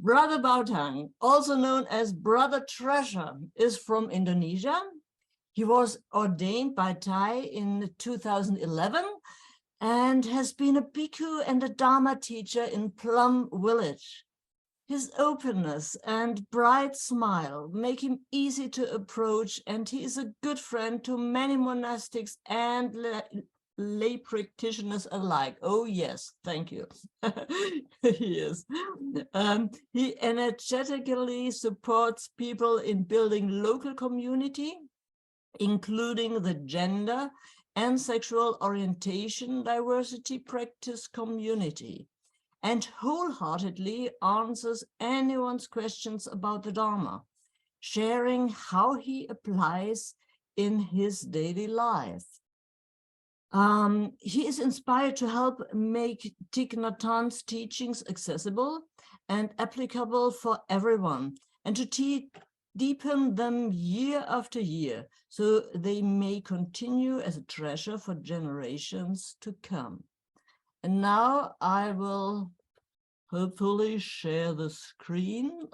Brother Bautang, also known as Brother Treasure, is from Indonesia. He was ordained by Thai in 2011 and has been a bhikkhu and a Dharma teacher in Plum Village. His openness and bright smile make him easy to approach, and he is a good friend to many monastics and lay practitioners alike. Oh, yes, thank you. He is. He energetically supports people in building local community, including the gender and sexual orientation diversity practice community, and wholeheartedly answers anyone's questions about the Dharma, sharing how he applies in his daily life. He is inspired to help make Thich Nhath Hanh's teachings accessible and applicable for everyone, and to deepen them year after year, so they may continue as a treasure for generations to come. And now I will hopefully share the screen.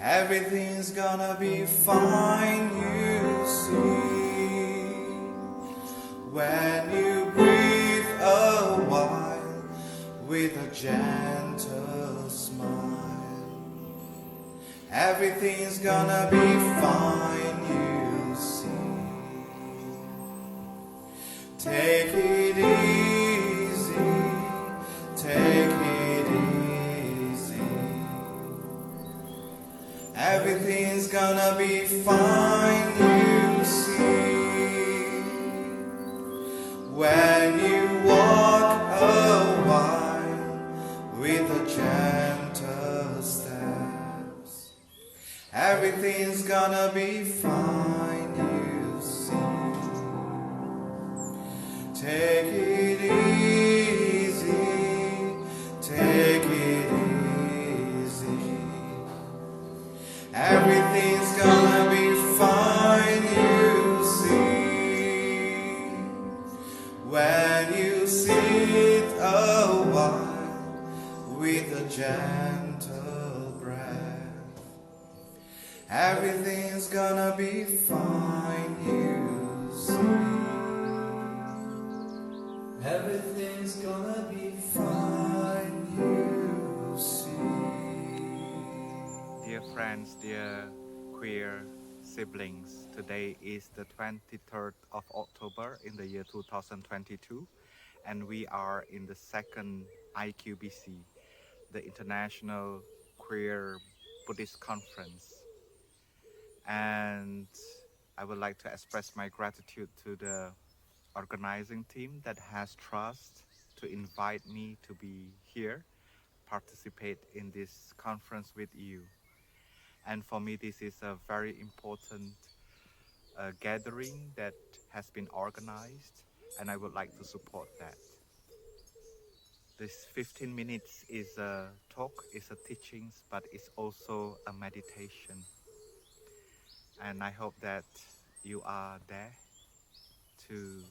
Everything's gonna be fine, you see. When you breathe a while with a gentle smile, everything's gonna be fine, you see. Take it easy, take it easy. Everything's gonna be fine, you see. When you walk a while with a gentle steps, everything's gonna be fine, you see. Take it easy, take it easy. Everything's gonna be fine, you see. When you sit a while with a gentle breath, everything's gonna be fine, you see. Everything's gonna be fine, you see. Dear friends, dear queer siblings, today is the 23rd of October in the year 2022, and we are in the second IQBC, the International Queer Buddhist Conference. And I would like to express my gratitude to the organizing team that has trust to invite me to be here, participate in this conference with you. And for me, this is a very important gathering that has been organized, and I would like to support that. This 15 minutes is a talk, is a teachings, but it's also a meditation. And I hope that you are there to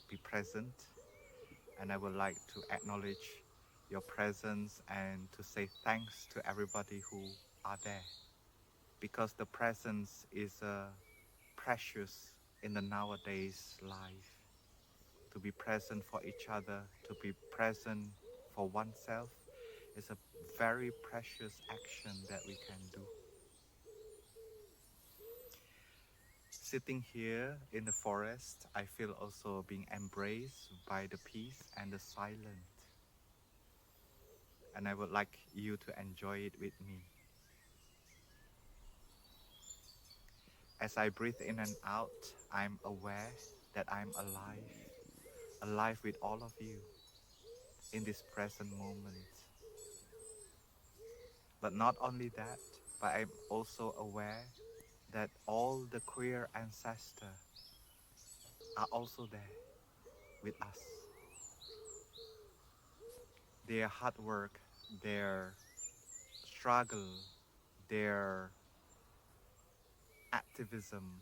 be present. And I would like to acknowledge your presence and to say thanks to everybody who are there. Because the presence is precious in the nowadays life. To be present for each other, to be present for oneself is a very precious action that we can do. Sitting here in the forest, I feel also being embraced by the peace and the silence. And I would like you to enjoy it with me. As I breathe in and out, I'm aware that I'm alive, alive with all of you in this present moment. But not only that, but I'm also aware that all the queer ancestors are also there with us. Their hard work, their struggle, their activism,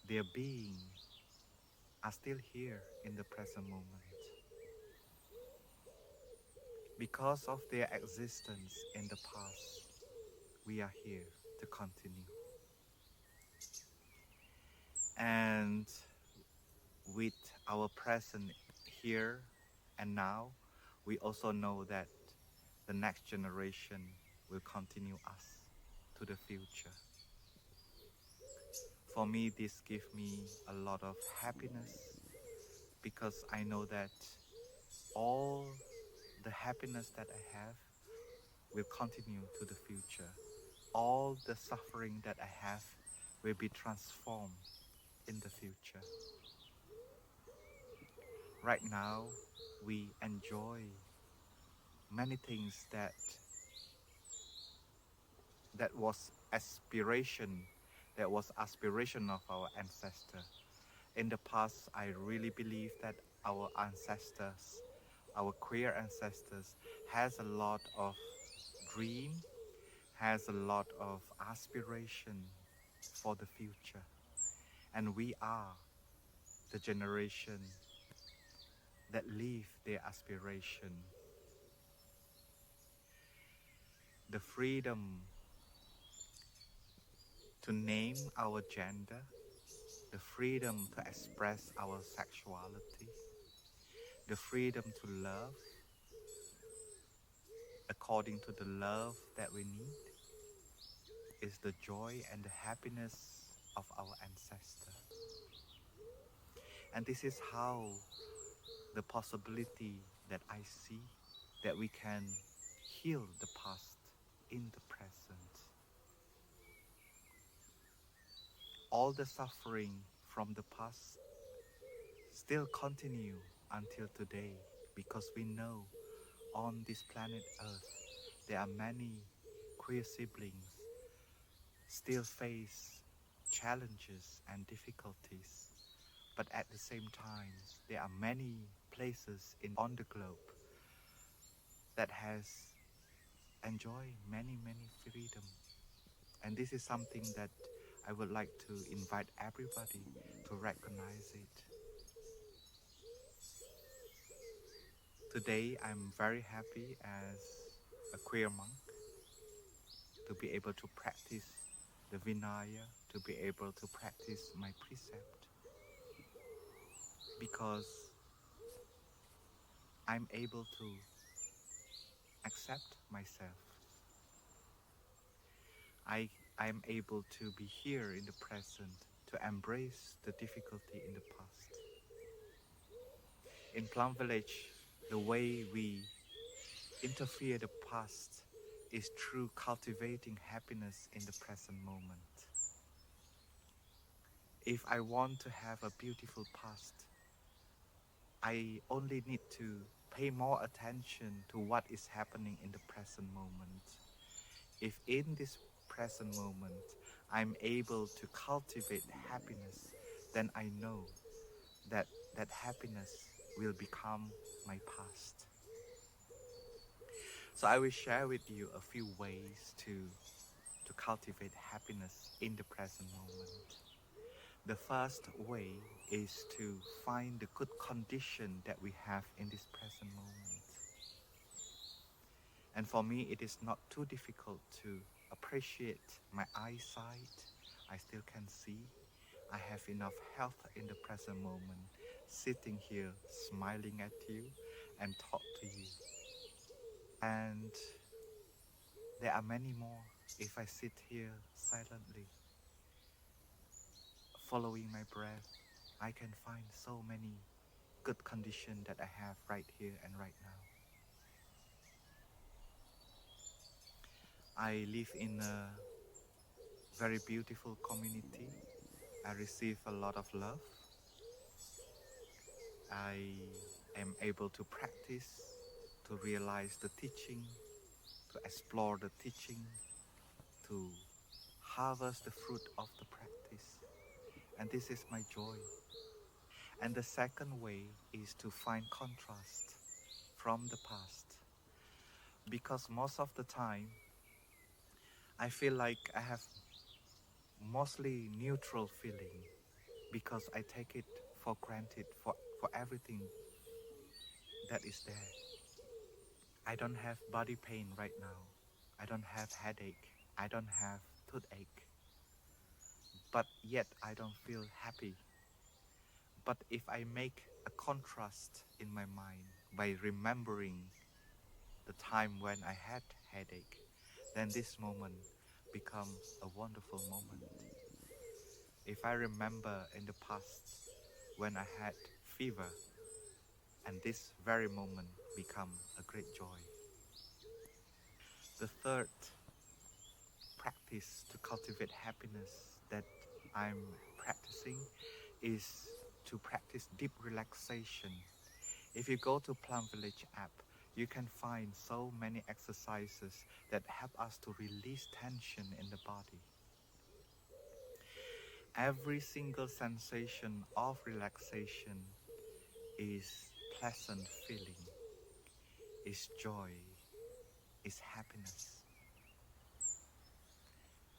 their being are still here in the present moment. Because of their existence in the past, we are here to continue. And with our present here and now, we also know that the next generation will continue us to the future. For me, this gives me a lot of happiness because I know that all the happiness that I have will continue to the future. All the suffering that I have will be transformed in the future. Right now, we enjoy many things that was aspiration of our ancestors. In the past, I really believe that our ancestors, our queer ancestors, has a lot of dream, has a lot of aspiration for the future. And we are the generation that live their aspiration. The freedom to name our gender, the freedom to express our sexuality, the freedom to love according to the love that we need is the joy and the happiness of our ancestors. And this is how the possibility that I see that we can heal the past in the present. All the suffering from the past still continue until today because we know on this planet Earth there are many queer siblings still face challenges and difficulties, but at the same time there are many places on the globe that has enjoyed many freedom. And this is something that I would like to invite everybody to recognize it. Today I'm very happy as a queer monk to be able to practice the Vinaya, to be able to practice my precept, because I'm able to accept myself. I'm able to be here in the present, to embrace the difficulty in the past. In Plum Village, the way we interfere the past is through cultivating happiness in the present moment. If I want to have a beautiful past, I only need to pay more attention to what is happening in the present moment. If in this present moment I'm able to cultivate happiness, then I know that that happiness will become my past. So I will share with you a few ways to cultivate happiness in the present moment. The first way is to find the good condition that we have in this present moment. And for me, it is not too difficult to appreciate my eyesight. I still can see. I have enough health in the present moment, sitting here, smiling at you and talk to you. And there are many more. If I sit here silently, following my breath, I can find so many good conditions that I have right here and right now. I live in a very beautiful community. I receive a lot of love. I am able to practice, to realize the teaching, to explore the teaching, to harvest the fruit of the practice. And this is my joy. And the second way is to find contrast from the past. Because most of the time, I feel like I have mostly neutral feeling because I take it for granted for everything that is there. I don't have body pain right now. I don't have headache. I don't have toothache. But yet I don't feel happy. But if I make a contrast in my mind by remembering the time when I had headache, then this moment becomes a wonderful moment. If I remember in the past when I had fever, and this very moment become a great joy. The third practice to cultivate happiness that I'm practicing is to practice deep relaxation. If you go to Plum Village app, you can find so many exercises that help us to release tension in the body. Every single sensation of relaxation is pleasant feeling, is joy, is happiness.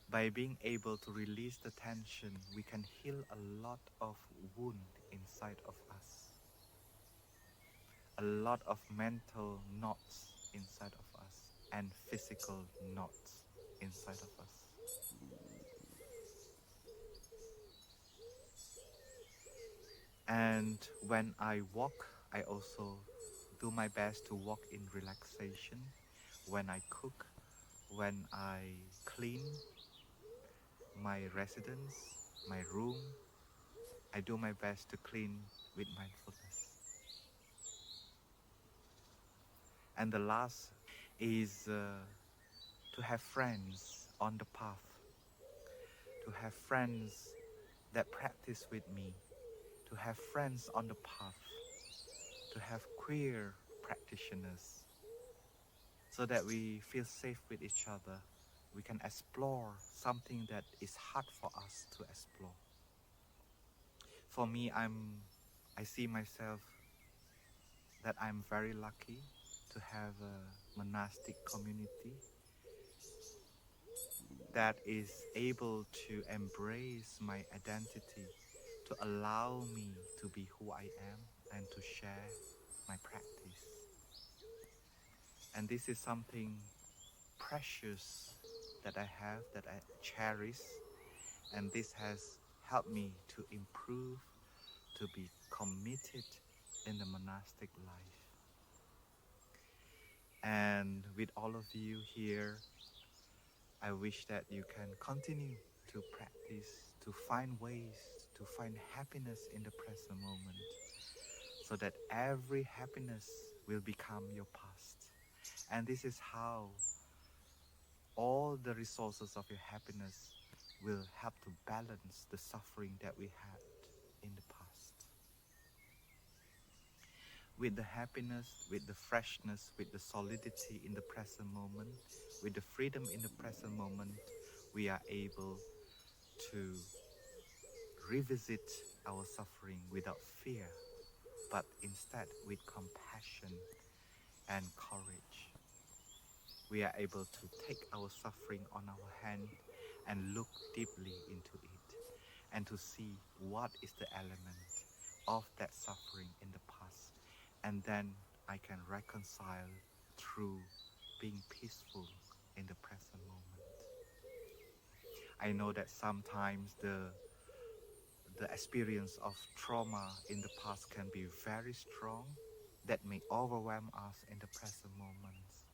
By being able to release the tension, we can heal a lot of wound inside of us, a lot of mental knots inside of us, and physical knots inside of us. And when I walk, I also do my best to walk in relaxation. When I cook, when I clean my residence, my room, I do my best to clean with mindfulness. And the last is to have friends on the path, to have friends that practice with me, to have friends on the path, to have queer practitioners, so that we feel safe with each other. We can explore something that is hard for us to explore. For me, I see myself that I'm very lucky to have a monastic community that is able to embrace my identity, to allow me to be who I am and to share my practice. And this is something precious that I have, that I cherish, and this has helped me to improve, to be committed in the monastic life. And with all of you here, I wish that you can continue to practice, to find ways to find happiness in the present moment, so that every happiness will become your past. And this is how all the resources of your happiness will help to balance the suffering that we had in the past. With the happiness, with the freshness, with the solidity in the present moment, with the freedom in the present moment, we are able to revisit our suffering without fear, but instead with compassion and courage. We are able to take our suffering on our hand and look deeply into it, and to see what is the element of that suffering in the past, and then I can reconcile through being peaceful in the present moment. I know that sometimes the experience of trauma in the past can be very strong, that may overwhelm us in the present moments,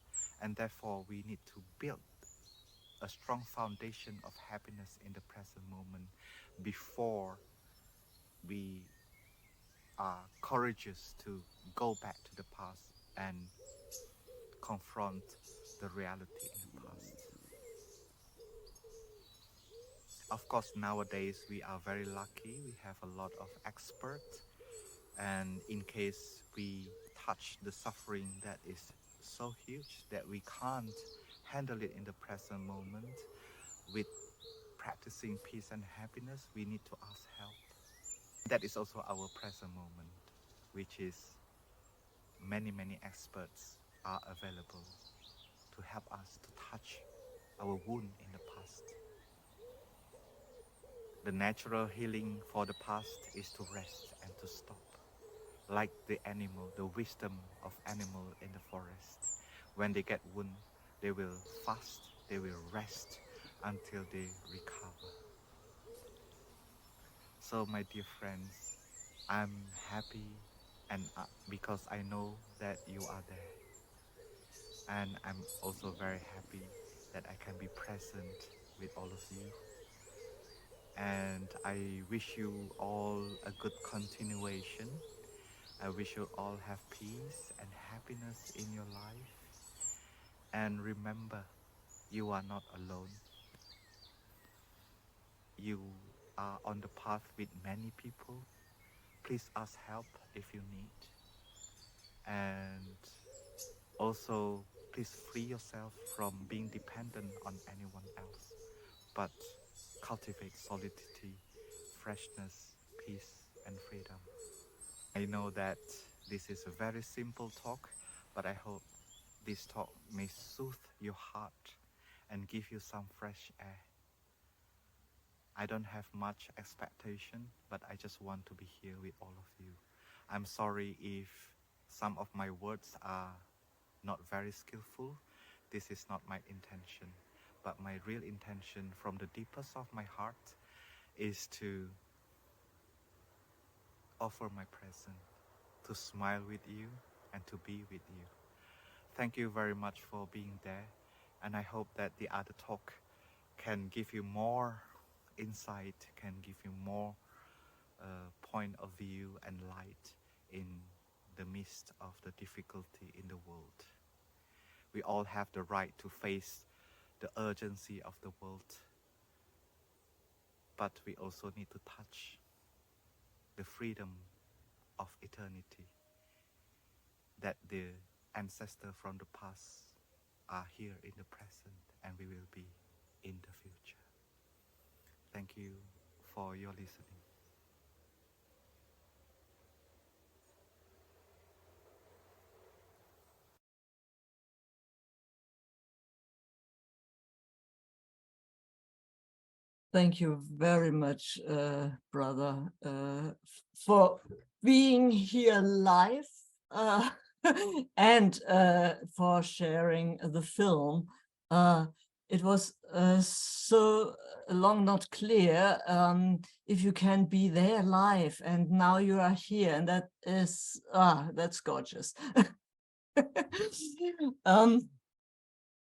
and therefore we need to build a strong foundation of happiness in the present moment before we are courageous to go back to the past and confront the reality in the past. Of course, nowadays we are very lucky. We have a lot of experts And in case we touch the suffering that is so huge that we can't handle it in the present moment, with practicing peace and happiness, we need to ask help. That is also our present moment, which is many experts are available to help us to touch our wound in the past. The natural healing for the past is to rest and to stop. Like the animal, the wisdom of animal in the forest. When they get wound, they will fast, they will rest until they recover. So my dear friends, I'm happy and because I know that you are there. And I'm also very happy that I can be present with all of you. And I wish you all a good continuation. I wish you all have peace and happiness in your life. And remember, you are not alone. You are on the path with many people. Please ask help if you need. And also, please free yourself from being dependent on anyone else. But cultivate solidity, freshness, peace, and freedom. I know that this is a very simple talk, but I hope this talk may soothe your heart and give you some fresh air. I don't have much expectation, but I just want to be here with all of you. I'm sorry if some of my words are not very skillful. This is not my intention, but my real intention from the deepest of my heart is to offer my presence, to smile with you and to be with you. Thank you very much for being there, and I hope that the other talk can give you more insight, can give you more point of view and light in the midst of the difficulty in the world. We all have the right to face the urgency of the world, but we also need to touch the freedom of eternity, that the ancestors from the past are here in the present and we will be in the future. Thank you for your listening. Thank you very much, brother, for being here live and for sharing the film. It was so long not clear if you can be there live, and now you are here, and that is that's gorgeous.